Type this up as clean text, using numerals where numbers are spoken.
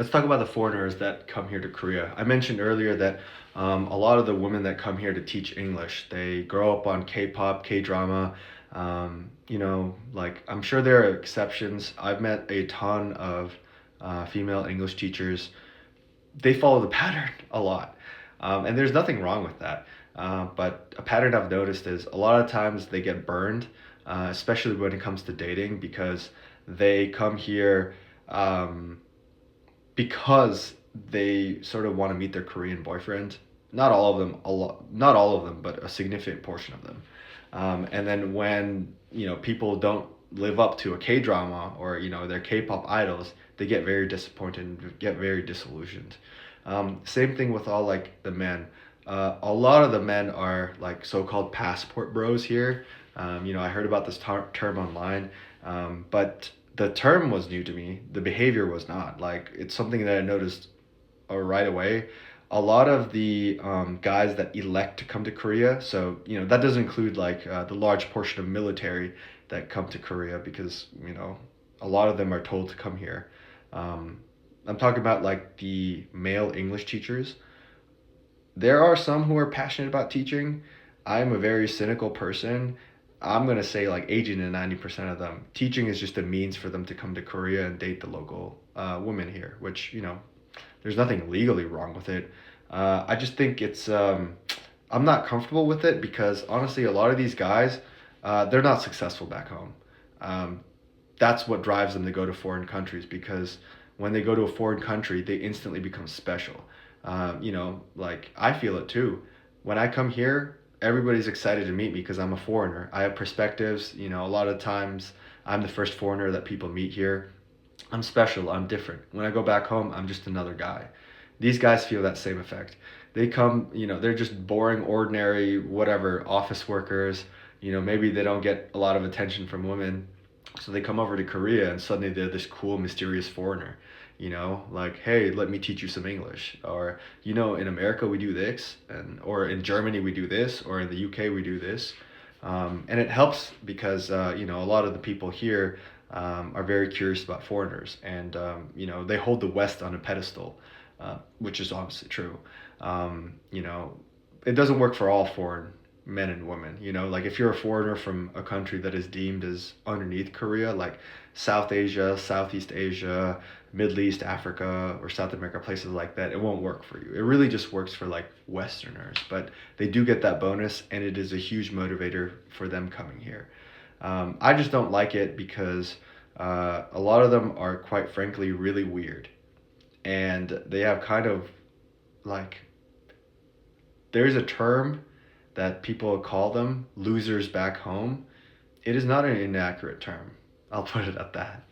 let's talk about the foreigners that come here to Korea. I mentioned earlier that a lot of the women that come here to teach English, they grow up on K-pop, K-drama. Like I'm sure there are exceptions. I've met a ton of female English teachers. They follow the pattern a lot, and there's nothing wrong with that. But a pattern I've noticed is a lot of times they get burned, especially when it comes to dating, because they come here. Because they sort of want to meet their Korean boyfriend. Not all of them, not all of them, but a significant portion of them. And then when people don't live up to a K drama or their K-pop idols, they get very disappointed and get very disillusioned. Same thing with all like the men. A lot of the men are like so-called passport bros here. I heard about this term online, but the term was new to me. The behavior was not. Like it's something that I noticed right away. A lot of the guys that elect to come to Korea, so that doesn't include like the large portion of military that come to Korea because a lot of them are told to come here. Um, I'm talking about like the male English teachers. There are some who are passionate about teaching. I'm a very cynical person. I'm gonna say like 80 to 90% of them. Teaching is just a means for them to come to Korea and date the local women here, which there's nothing legally wrong with it. I just think I'm not comfortable with it because honestly, a lot of these guys, they're not successful back home. Um, that's what drives them to go to foreign countries because when they go to a foreign country, they instantly become special. Like I feel it too. When I come here, everybody's excited to meet me because I'm a foreigner. I have perspectives. A lot of times I'm the first foreigner that people meet here. I'm special. I'm different. When I go back home, I'm just another guy. These guys feel that same effect. They come, they're just boring, ordinary, whatever, office workers. Maybe they don't get a lot of attention from women. So they come over to Korea and suddenly they're this cool, mysterious foreigner. Like, hey, let me teach you some English. Or, in America we do this, or in Germany we do this, or in the UK we do this. And it helps because, a lot of the people here are very curious about foreigners. And, they hold the West on a pedestal, which is obviously true. It doesn't work for all foreign men and women. Like if you're a foreigner from a country that is deemed as underneath Korea, like South Asia, Southeast Asia, Middle East, Africa, or South America, places like that, it won't work for you. It really just works for like Westerners, but they do get that bonus, and it is a huge motivator for them coming here. I just don't like it because a lot of them are, quite frankly, really weird, and they have kind of like there's a term that people call them losers back home. It is not an inaccurate term. I'll put it at that.